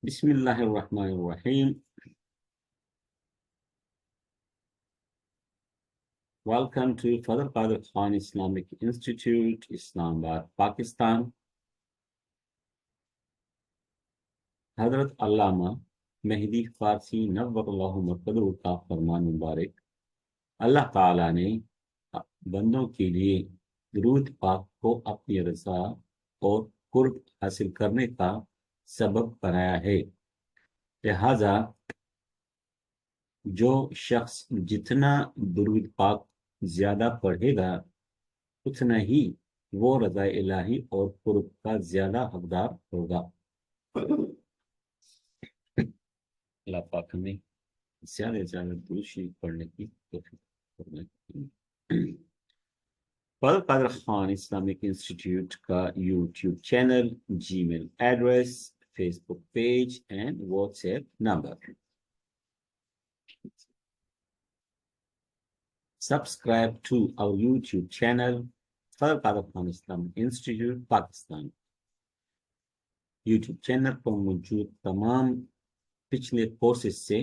Bismillahirrahmanirrahim. Welcome to Fadl Qadir Khan Islamic Institute, Islamabad, Pakistan. حضرت علامہ مہدی فارسی نور اللہ مرکزہ کا فرمان مبارک، اللہ تعالیٰ نے بندوں کے لیے درود پاک کو اپنی رضا اور قرب حاصل کرنے کا سبب بنایا ہے، لہذا جو شخص جتنا درود پاک زیادہ پڑھے گا اتنا ہی وہ رضا الہی اور قرب کا زیادہ حقدار ہوگا۔ اللہ پاک ہمیں زیادہ سے زیادہ درود شریف پڑھنے کی توفیق فرمائے۔ فضل قادر خان اسلامک انسٹیٹیوٹ کا YouTube channel, Gmail address, Facebook page and WhatsApp number. Subscribe to our YouTube channel, Fadl Qadir Khan Islamic Institute, Pakistan۔ YouTube channel پر موجود تمام پچھلے کورسز سے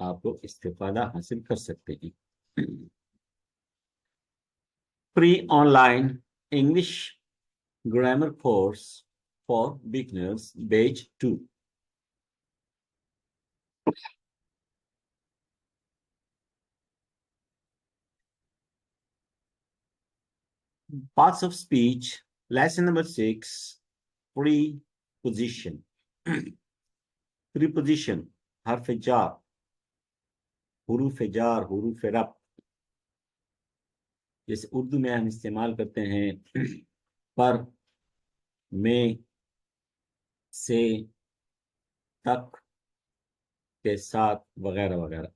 آپ لوگ استفادہ حاصل کر سکتے ہیں۔ Free online English grammar course for beginners batch 2۔ Parts of speech, lesson number 6, preposition۔ preposition حرف جار، حروف جار، حروف رفع، جیسے اردو میں ہم استعمال کرتے ہیں پر، میں، سے، تک، کے ساتھ، وغیرہ وغیرہ۔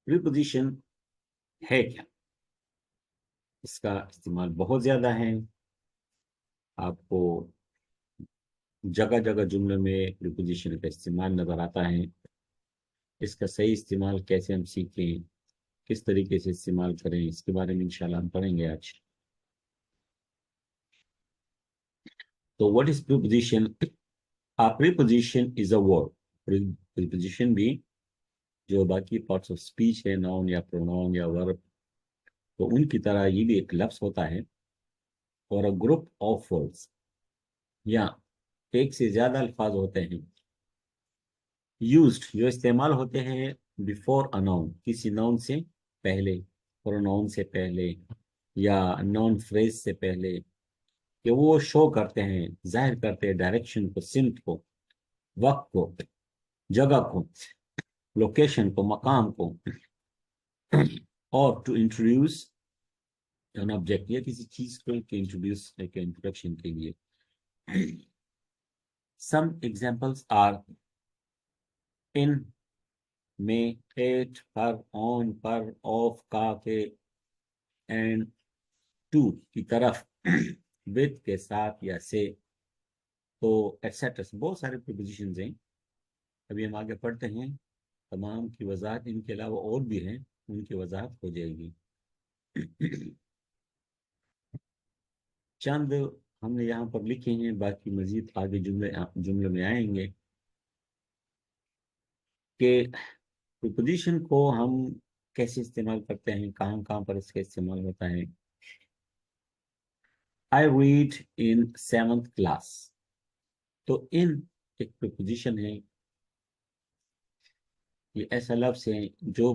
preposition ہے کیا؟ اس کا استعمال بہت زیادہ ہے، آپ کو جگہ جگہ جملے میں preposition کا استعمال نظر آتا ہے۔ اس کا صحیح استعمال کیسے ہم سیکھیں، کس طریقے سے استعمال کریں، اس کے بارے میں انشاءاللہ ہم پڑھیں گے آج۔ تو what is preposition؟ A preposition is a word۔ preposition بھی جو باقی پارٹس آف اسپیچ ہے، ناؤن یا پروناؤن یا ورب، تو ان کی طرح یہ بھی ایک لفظ ہوتا ہے، اور a group of words، یا ایک سے زیادہ الفاظ ہوتے ہیں، used جو استعمال ہوتے ہیں before a noun، کسی ناؤن سے پہلے، پروناؤن سے پہلے، یا ناؤن فریز سے پہلے، کہ وہ شو کرتے ہیں، ظاہر کرتے ہیں ڈائریکشن کو، سمت کو، وقت کو، جگہ کو، لوکیشن کو، مقام کو، اور ٹو انٹروڈیوس an object، یا کسی چیز کو انٹروڈیوس انٹروڈکشن کے لیے۔ some examples are in، میں، ایٹ، پر، آن، پر، آف، کا، کے، اینڈ، ٹو کی طرف، with کے ساتھ یا سے، تو ایٹسٹرا بہت سارے prepositions ہیں۔ ابھی ہم آگے پڑھتے ہیں، تمام کی وضاحت، ان کے علاوہ اور بھی ہیں، ان کی وضاحت ہو جائے گی۔ چند ہم نے یہاں پر لکھے ہیں، باقی مزید آگے جملے میں آئیں گے کہ preposition کو ہم کیسے استعمال کرتے ہیں، کہاں کہاں پر اس کا استعمال ہوتا ہے۔ I read in 7th class، تو in ایک preposition ہے، یہ ایسا لفظ ہے جو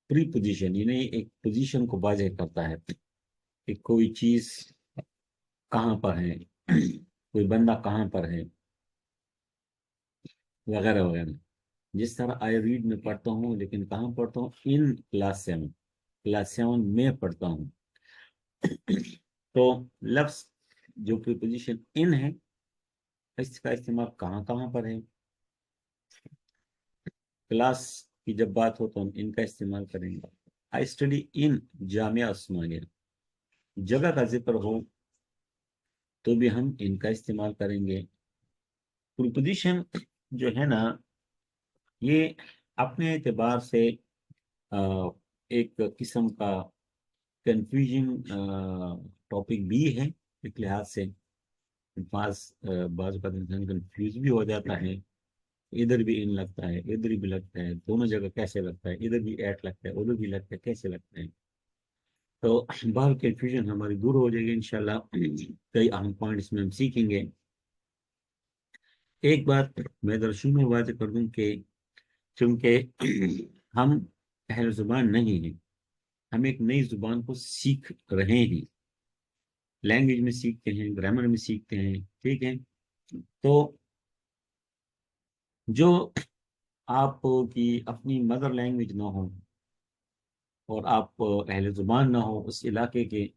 preposition یعنی ایک پوزیشن کو واضح کرتا ہے کہ کوئی چیز کہاں پر ہے، کوئی بندہ کہاں پر ہے، وغیرہ وغیرہ۔ جس طرح آئی ریڈ میں پڑھتا ہوں، لیکن کہاں پڑھتا ہوں؟ ان کلاس 7، کلاس 7 میں پڑھتا ہوں۔ تو لفظ جو پریپوزیشن ان ہے، اس کا استعمال کہاں کہاں پر ہے؟ کلاس کی جب بات ہو تو ہم ان کا استعمال کریں گے۔ آئی اسٹڈی ان جامعہ عثمانیہ، جگہ کا ذکر ہو تو بھی ہم ان کا استعمال کریں گے۔ پریپوزیشن جو ہے نا، یہ اپنے اعتبار سے ایک قسم کا کنفیوژن ٹاپک بھی ہے ایک لحاظ سے. بعض اوقات انسان کنفیوز بھی ہو جاتا ہے. ادھر بھی ان لگتا ہے, ادھر بھی لگتا ہے, دونوں جگہ کیسے لگتا ہے, ادھر بھی ایٹ لگتا ہے, ادھر بھی لگتا ہے, کیسے لگتا ہے. تو باہر کنفیوژن ہماری دور ہو جائے گی انشاءاللہ. کئی اہم پوائنٹس میں ہم سیکھیں گے. ایک بات میں درشن میں واضح کر دوں کہ چونکہ ہم اہل زبان نہیں ہیں, ہم ایک نئی زبان کو سیکھ رہے ہیں, لینگویج میں سیکھتے ہیں, گرامر میں سیکھتے ہیں, ٹھیک ہے. تو جو آپ کی اپنی مدر لینگویج نہ ہو اور آپ اہل زبان نہ ہو اس علاقے کے,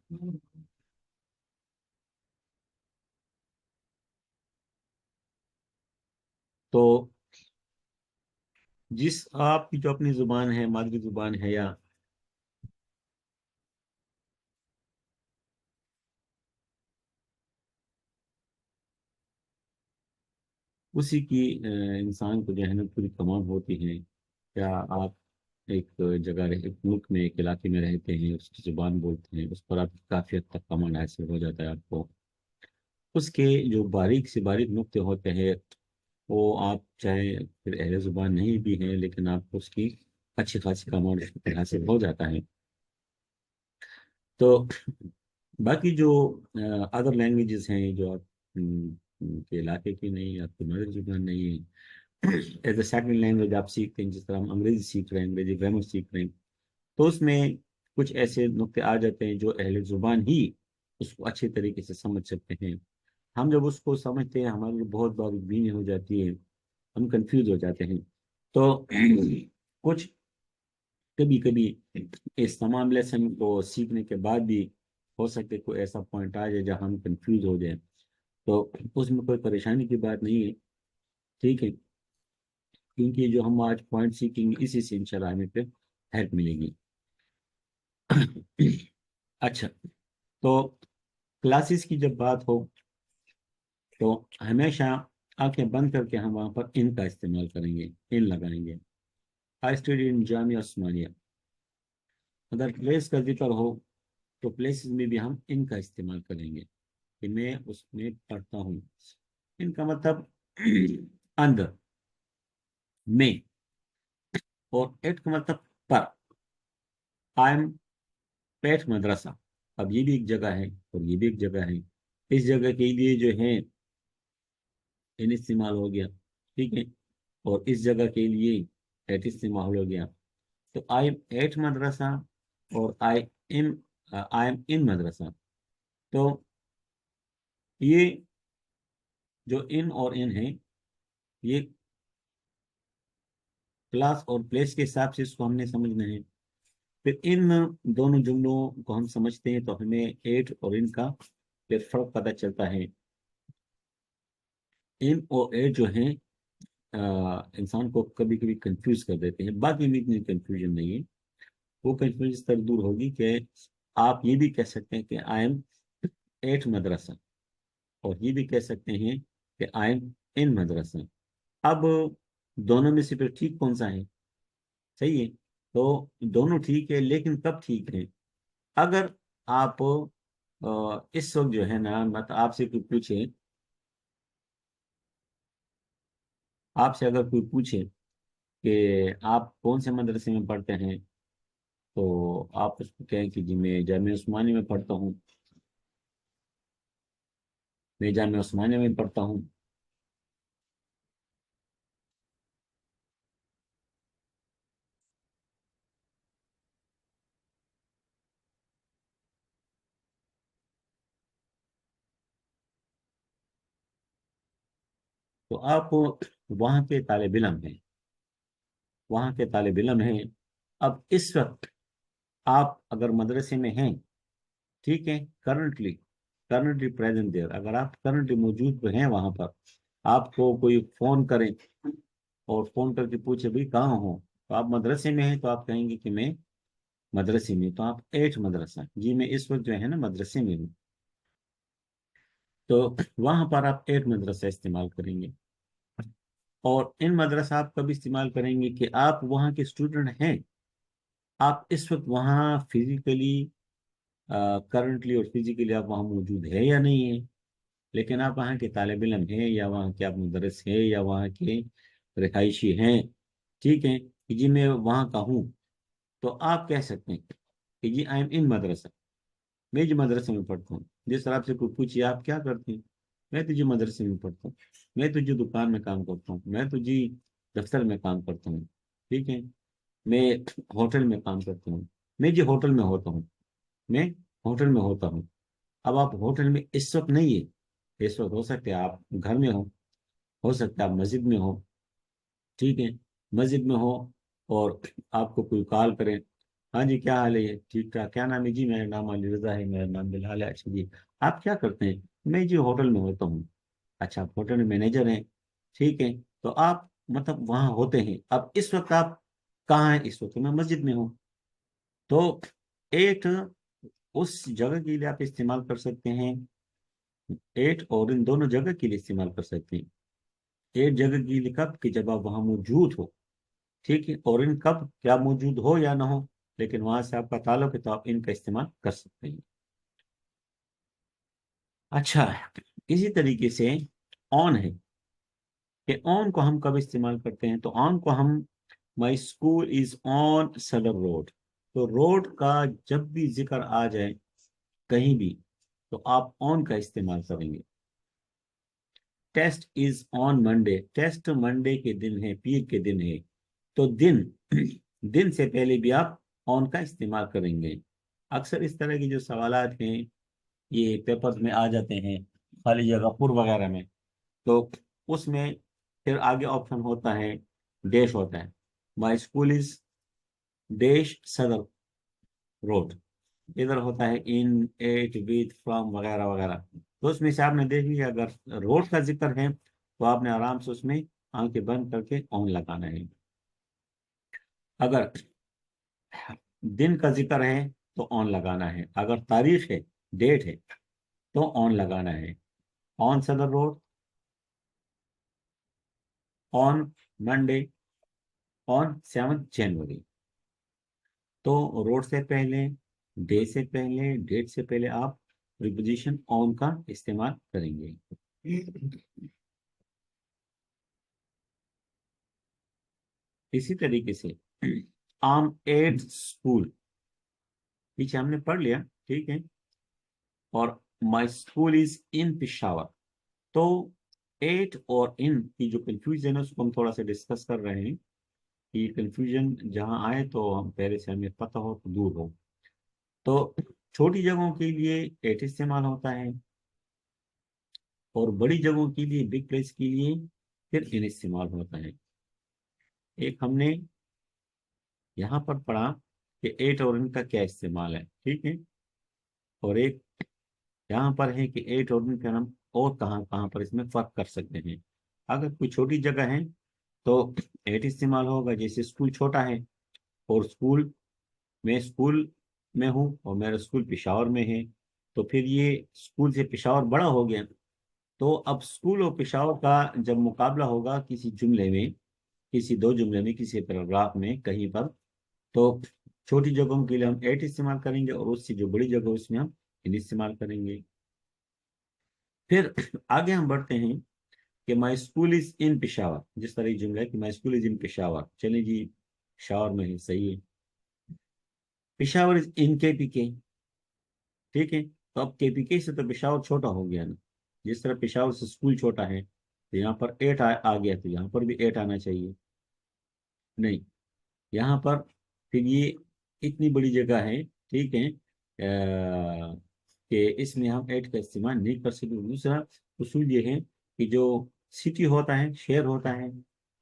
تو جس آپ کی جو اپنی زبان ہے, مادری زبان ہے, یا اسی کی انسان کو جو ہے نا پوری کمان ہوتی ہے. یا آپ ایک جگہ ایک ملک میں, ایک علاقے میں رہتے ہیں, اس کی زبان بولتے ہیں, اس پر آپ کافی حد تک کمان حاصل ہو جاتا ہے آپ کو. اس کے جو باریک سے باریک نقطے ہوتے ہیں وہ آپ چاہے پھر اہل زبان نہیں بھی ہیں لیکن آپ کو اس کی اچھی خاصی کمان حاصل ہو جاتا ہے. تو باقی جو ادر لینگویجز ہیں جو آپ کے علاقے کی نہیں, آپ کی مدر زبان نہیں ہے, ایز اے سیکنڈ لینگویج آپ سیکھتے ہیں, جس طرح ہم انگریزی سیکھ رہے ہیں, انگریزی گرامر سیکھ رہے ہیں, تو اس میں کچھ ایسے نقطے آ جاتے ہیں جو اہل زبان ہی اس کو اچھے طریقے سے سمجھ سکتے ہیں. ہم جب اس کو سمجھتے ہیں ہمارے لیے بہت بار بینی ہو جاتی ہے, ہم کنفیوز ہو جاتے ہیں. تو کچھ کبھی کبھی اس تمام لیسن کو سیکھنے کے بعد بھی ہو سکتے کوئی ایسا پوائنٹ آ جائے جہاں ہم کنفیوز ہو جائیں, تو اس میں کوئی پریشانی کی بات نہیں ہے, ٹھیک ہے. کیونکہ جو ہم آج پوائنٹ سیکھیں گے اسی سے انشاءاللہ ہمیں پھر ہیلپ ملے گی. اچھا, تو کلاسز کی جب بات ہو تو ہمیشہ آنکھیں بند کر کے ہم وہاں پر ان کا استعمال کریں گے, ان لگائیں گے. آئی اسٹڈی ان جامعہ عثمانیہ, اگر پلیس کا ذکر ہو تو پلیسز میں بھی ہم ان کا استعمال کریں گے کہ میں اس میں پڑھتا ہوں. ان کا مطلب اندر, میں, اور ایٹ کا مطلب پر. آئی ایم پیٹ مدرسہ, اب یہ بھی ایک جگہ ہے اور یہ بھی ایک جگہ ہے. اس جگہ کے لیے جو ہے ان استعمال ہو گیا, ٹھیک ہے, اور اس جگہ کے لیے ایٹ استعمال ہو گیا. تو آئی ایم ایٹ مدرسہ اور آئی ایم ان مدرسہ. تو یہ جو ان اور ان ہے, یہ کلاس اور پلیس کے حساب سے اس کو ہم نے سمجھنا ہے. پھر ان دونوں جملوں کو ہم سمجھتے ہیں تو ہمیں ایٹ اور ان کا پھر فرق پتہ چلتا ہے. ان اور ایٹ جو ہیں انسان کو کبھی کبھی کنفیوز کر دیتے ہیں, باقی میں اتنی کنفیوژن نہیں ہے. وہ کنفیوژن اس طرح دور ہوگی کہ آپ یہ بھی کہہ سکتے ہیں کہ آئی ایم ایٹ مدرسہ, اور یہ بھی کہہ سکتے ہیں کہ آئی ایم ان مدرسہ. اب دونوں میں سے پھر ٹھیک کون سا ہے؟ صحیح ہے, تو دونوں ٹھیک ہے, لیکن کب ٹھیک ہے؟ اگر آپ اس وقت جو ہے نا, مطلب آپ سے کوئی پوچھے, آپ سے اگر کوئی پوچھے کہ آپ کون سے مدرسے میں پڑھتے ہیں, تو آپ اس کو کہیں کہ جی میں جامعہ عثمانیہ میں پڑھتا ہوں, میں جامعہ عثمانیہ میں پڑھتا ہوں. تو آپ وہاں کے طالب علم ہیں, وہاں کے طالب علم ہیں. اب اس وقت آپ اگر مدرسے میں ہیں, ٹھیک ہے, کرنٹلی پریزنٹ دیئر, اگر آپ کرنٹلی موجود ہیں وہاں پر, آپ کو کوئی فون کریں اور فون کر کے پوچھے بھائی کہاں ہو, تو آپ مدرسے میں ہیں, تو آپ کہیں گے کہ میں مدرسے میں. تو آپ ایٹ مدرسہ, جی میں اس وقت جو ہے نا مدرسے میں ہوں, تو وہاں پر آپ ایٹ مدرسہ استعمال کریں گے. اور ان مدرسہ آپ کب استعمال کریں گے کہ آپ وہاں کے اسٹوڈنٹ ہیں، آپ اس وقت وہاں فزیکلی کرنٹلی اور فزیکلی آپ وہاں موجود ہے یا نہیں ہے، لیکن آپ وہاں کے طالب علم ہیں یا وہاں کے آپ مدرس ہیں یا وہاں کے رہائشی ہیں، ٹھیک ہے کہ جی میں وہاں کا ہوں، تو آپ کہہ سکتے ہیں کہ جی آئی ایم ان مدرسہ، میں جو مدرسے میں پڑھتا ہوں۔ جس طرح آپ سے کوئی پوچھیے آپ کیا کرتے ہیں، میں تو جو مدرسے میں پڑھتا ہوں، میں تو جو دکان میں کام کرتا ہوں، میں تو جی دفتر میں کام کرتا ہوں، ٹھیک ہے، میں ہوٹل میں کام کرتا ہوں، میں جی ہوٹل میں ہوتا ہوں، میں ہوٹل میں ہوتا ہوں۔ اب آپ ہوٹل میں اس وقت نہیں ہے، اس وقت ہو سکتا ہے آپ گھر میں ہو سکتا ہے آپ مسجد میں ہو، ٹھیک ہے، مسجد میں ہو اور آپ کو کوئی کال کرے، ہاں جی کیا حال ہے، یہ ٹھیک ٹھاک، کیا نام ہے جی، میرا نام علی رضا ہے، میرا نام بلال ہے، اچھا جی آپ کیا کرتے ہیں، میں جی ہوٹل میں ہوتا ہوں، اچھا آپ ہوٹل میں مینیجر ہیں، ٹھیک ہے، تو آپ مطلب وہاں ہوتے ہیں، اب اس وقت آپ کہاں ہیں، اس وقت میں مسجد میں ہوں، تو ایٹ اس جگہ کے لیے آپ استعمال کر سکتے ہیں، ایٹ اور ان دونوں جگہ کے لیے استعمال کر سکتے ہیں۔ ایٹ جگہ کے لیے کب کہ جب آپ وہاں موجود ہو، ٹھیک ہے، اور ان کب کیا موجود ہو یا نہ ہو، لیکن وہاں سے آپ کا تعلق ہے تو آپ ان کا استعمال کر سکتے ہیں۔ اچھا، اسی طریقے سے آن ہے کہ آن کو ہم کب استعمال کرتے ہیں، تو آن کو ہم مائی اسکول از آن صدر روڈ، تو روڈ کا جب بھی ذکر آ جائے کہیں بھی تو آپ آن کا استعمال کریں گے۔ Test is on Monday, test Monday کے دن ہے، پیر کے دن ہے، تو دن سے پہلے بھی آپ آن کا استعمال کریں گے۔ اکثر اس طرح کی جو سوالات ہیں یہ پیپر میں آ جاتے ہیں خالی جگہ پر وغیرہ میں، تو اس میں پھر آگے آپشن ہوتا ہے ڈیش ہوتا ہے، مائی اسکول از ڈیش صدر روڈ، ادھر ہوتا ہے ان ایٹ وتھ فرام وغیرہ وغیرہ، تو اس میں سے آپ نے دیکھ لیا اگر روڈ کا ذکر ہے تو آپ نے آرام سے اس میں آنکھیں بند کر کے آن لگانا ہے، اگر دن کا ذکر ہے تو آن لگانا ہے، اگر تاریخ ہے ڈیٹ ہے تو آن لگانا ہے، آن صدر روڈ، آن منڈے، آن 7 جنوری، تو روڈ سے پہلے، ڈے سے پہلے، ڈیٹ سے پہلے آپ پریپوزیشن آن کا استعمال کریں گے۔ اسی طریقے سے آم ایٹ اسکول، پیچھے ہم نے پڑھ لیا، ٹھیک ہے، اور مائی اسکول از ان پشاور، تو ایٹ اور ان کی جو کنفیوژن ہے اس کو ہم تھوڑا سا ڈسکس کر رہے ہیں کہ کنفیوژن جہاں آئے تو ہم پہلے سے ہمیں پتہ ہو تو دور ہو، تو چھوٹی جگہوں کے لیے ایٹ استعمال ہوتا ہے اور بڑی جگہوں کے لیے بگ پلیس کے لیے پھر ان استعمال ہوتا ہے۔ ایک ہم نے یہاں پر پڑھا کہ ایٹ اور ان کا کیا استعمال ہے، ٹھیک ہے، اور ایک یہاں پر ہے کہ ایٹ اور ان کا ہم اور کہاں کہاں پر اس میں فرق کر سکتے ہیں۔ اگر کوئی چھوٹی جگہ ہے تو ایٹ استعمال ہوگا، جیسے اسکول چھوٹا ہے اور اسکول میں ہوں اور میرا اسکول پشاور میں ہے، تو پھر یہ اسکول سے پشاور بڑا ہو گیا، تو اب اسکول اور پشاور کا جب مقابلہ ہوگا کسی جملے میں، کسی دو جملے میں، کسی پیراگراف میں کہیں پر، تو چھوٹی جگہوں کے لیے ہم ایٹ استعمال کریں گے اور اس سے جو بڑی جگہ اس میں ہم ان استعمال کریں گے۔ پھر آگے ہم بڑھتے ہیں کہ مائی اسکول از ان پشاور، جس طرح یہ جملہ ہے کہ مائی اسکول از ان پشاور، چلیں جی پشاور میں ہے، صحیح ہے، پشاور از ان کے پی کے، ٹھیک ہے، تو اب کے پی کے سے تو پشاور چھوٹا ہو گیا نا، جس طرح پشاور سے اسکول چھوٹا ہے تو یہاں پر ایٹ آ گیا، تو یہاں پر بھی ایٹ آنا چاہیے، نہیں، یہاں پر پھر یہ اتنی بڑی جگہ ہے، ٹھیک ہے، کہ اس میں ہم ایٹ کا استعمال نہیں کر سکتے۔ دوسرا اصول یہ ہے کہ جو سٹی ہوتا ہے، شہر ہوتا ہے،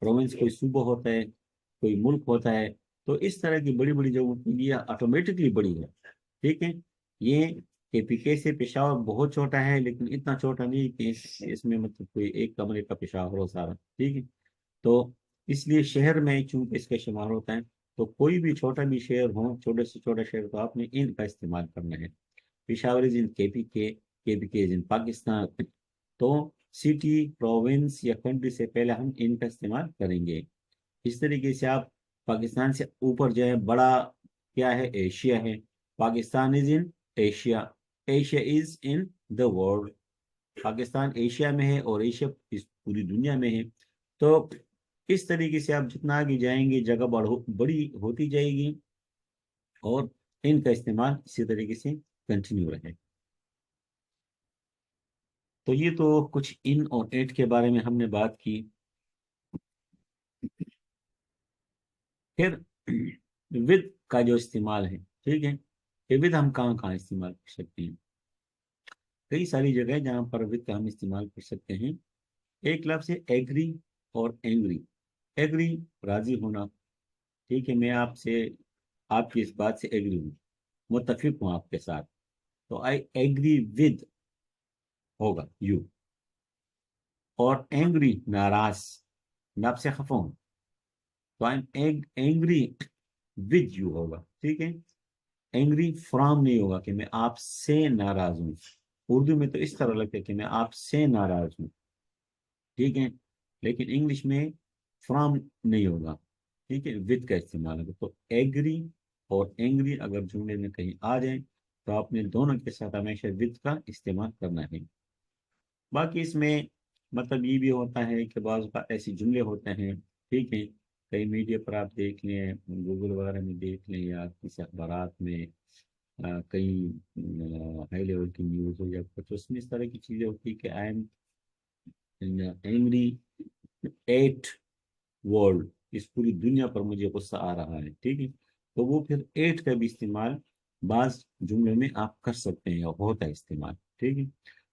پروونس کوئی صوبہ ہوتا ہے، کوئی ملک ہوتا ہے، تو اس طرح کی بڑی بڑی جگہوں کے لیے آٹومیٹکلی بڑی ہے، ٹھیک ہے، یہ کے پی کے سے پشاور بہت چھوٹا ہے لیکن اتنا چھوٹا نہیں کہ اس میں مطلب کوئی ایک کمرے کا پشاور ہو سارا، ٹھیک ہے، تو اس لیے شہر میں چونکہ اس کا شمار ہوتا ہے، تو کوئی بھی چھوٹا بھی شہر ہو، چھوٹے سے چھوٹا شہر، تو آپ نے ان کا استعمال کرنا ہے۔ پشاور از ان کے پی کے، کے پی کے از ان پاکستان، تو سٹی، پروونس یا کنٹری سے پہلے ہم ان کا استعمال کریں گے. اس طریقے سے آپ پاکستان سے اوپر جو ہے بڑا کیا ہے؟ ایشیا ہے. Pakistan is in Asia. Asia is in the world. Pakistan Asia میں ہے اور ایشیا اس پوری دنیا میں ہے. تو اس طریقے سے آپ جتنا آگے جائیں گے جگہ بڑی ہوتی جائے گی اور ان کا استعمال اسی طریقے سے کنٹینیو رہے. تو یہ تو کچھ ان اور ایٹ کے بارے میں ہم نے بات کی. پھر ود کا جو استعمال ہے، ٹھیک ہے، کہ ود ہم کہاں کہاں استعمال کر سکتے ہیں؟ کئی ساری جگہ جہاں پر ود کا ہم استعمال کر سکتے ہیں. ایک لفظ ہے ایگری اور اینگری. ایگری راضی ہونا، ٹھیک ہے، میں آپ سے آپ کی اس بات سے ایگری ہوں، متفق ہوں آپ کے ساتھ، تو آئی ایگری ود ہوگا یو. اور اینگری ناراض، میں آپ سے خفا ہوں، تو آئی ایم اینگری ود یو ہوگا. ٹھیک ہے، اینگری فرام نہیں ہوگا کہ میں آپ سے ناراض ہوں. اردو میں تو اس طرح لگتا ہے کہ میں آپ سے ناراض ہوں، ٹھیک ہے، لیکن انگلش میں فرام نہیں ہوگا. ٹھیک ہے، ود کا استعمال ہوگا. تو ایگری اور اینگری اگر جملے میں کہیں آ جائیں تو آپ نے دونوں کے ساتھ ہمیشہ ود کا استعمال کرنا ہے. باقی اس میں مطلب یہ بھی ہوتا ہے کہ بعض ایسے جملے ہوتے ہیں، ٹھیک ہے، کئی میڈیا پر آپ دیکھ لیں، گوگل وغیرہ میں دیکھ لیں یا کسی اخبارات میں کئی ہائی لیول کی نیوز ہو یا کچھ، اس میں اس طرح کی چیزیں ہوتی کہ I am angry at world, اس پوری دنیا پر مجھے غصہ آ رہا ہے. ٹھیک ہے، تو وہ پھر ایٹ کا بھی استعمال بعض جملوں میں آپ کر سکتے ہیں اور ہوتا ہے استعمال. ٹھیک ہے،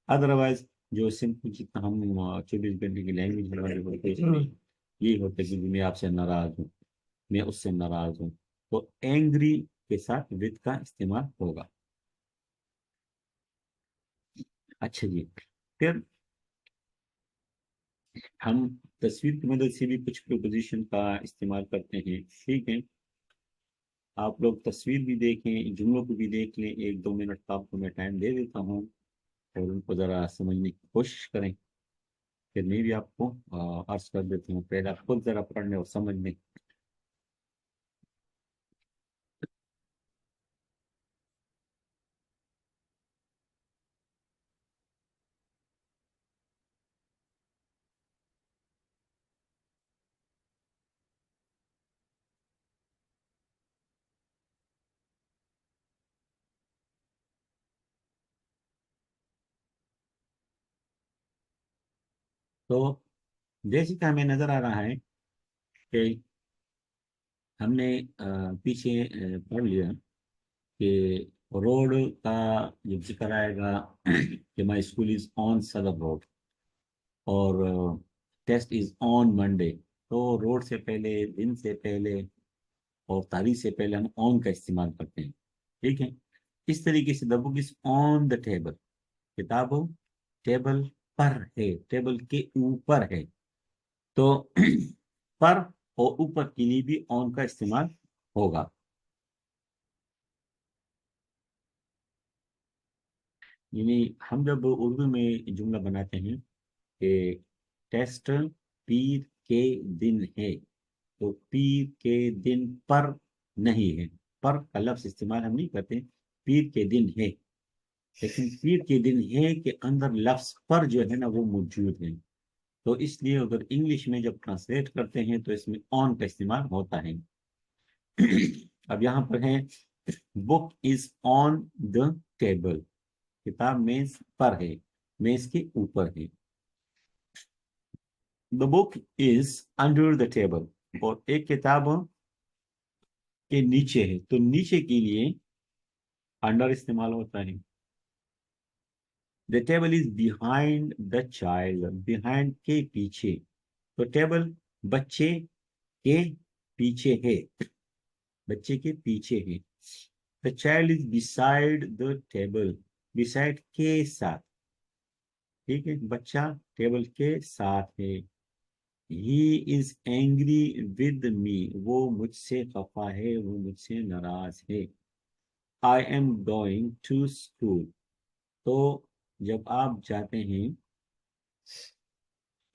ادروائز جو سمپل جتنا ہم 24 گھنٹے کی لینگویج ہمارے ہوتے ہیں یہی ہوتا ہے کہ میں آپ سے ناراض ہوں، میں اس سے ناراض ہوں، تو اینگری کے ساتھ ود کا استعمال ہوگا. اچھا جی، پھر ہم تصویر کی مدد سے بھی کچھ پروپوزیشن کا استعمال کرتے ہیں. ٹھیک ہے، آپ لوگ تصویر بھی دیکھیں، جملوں کو بھی دیکھ لیں. 1-2 منٹ کا آپ کو میں ٹائم دے دیتا ہوں اور ان کو ذرا سمجھنے کی کوشش کریں. پھر میں بھی آپ کو عرض کر دیتا ہوں، پہلے آپ خود ذرا پڑھنے اور سمجھنے. تو جیسے کہ ہمیں نظر آ رہا ہے کہ ہم نے پیچھے پڑھ لیا کہ روڈ کا جب ذکر آئے گا کہ my school is on Saddar road اور ٹیسٹ از آن منڈے، تو روڈ سے پہلے، دن سے پہلے اور تاریخ سے پہلے ہم آن کا استعمال کرتے ہیں. ٹھیک ہے، اس طریقے سے دا بک از آن دا ٹیبل، کتاب ٹیبل پر ہے، ٹیبل کے اوپر ہے. تو پر اور اوپر کے لیے بھی آن کا استعمال ہوگا. یعنی ہم جب اردو میں جملہ بناتے ہیں کہ ٹیسٹ پیر کے دن ہے، تو پیر کے دن پر نہیں ہے، پر کا لفظ استعمال ہم نہیں کرتے. پیر کے دن ہے، لیکن پیر کے دن ہے کے اندر لفظ پر جو ہے نا وہ موجود ہے. تو اس لیے اگر انگلش میں جب ٹرانسلیٹ کرتے ہیں تو اس میں آن کا استعمال ہوتا ہے. اب یہاں پر ہے بک از آن دا ٹیبل، کتاب میز پر ہے، میز کے اوپر ہے. دا بک از انڈر دا ٹیبل، اور ایک کتاب کے نیچے ہے، تو نیچے کے لیے انڈر استعمال ہوتا ہے. The table is behind the child, behind کے پیچھے، تو ٹیبل بچے کے پیچھے ہے، بچے کے پیچھے ہے. The child is beside the table، beside کے ساتھ، ٹھیک ہے، بچہ ٹیبل کے ساتھ ہے. he is angry with me، وہ مجھ سے خفا ہے، وہ مجھ سے ناراض ہے. I am going to school، تو جب آپ جاتے ہیں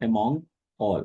among all,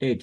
8,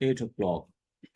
8 o'clock।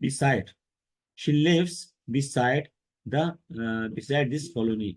beside, she lives beside the beside this colony।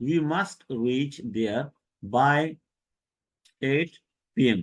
We must reach there by 8 p.m.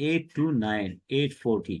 8 to 9, 8:40,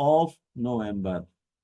of November,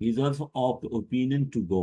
He is also of the opinion to go,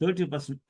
30%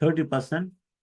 30%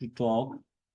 to talk,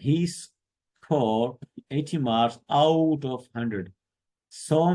He scored 80 marks out of 100. 100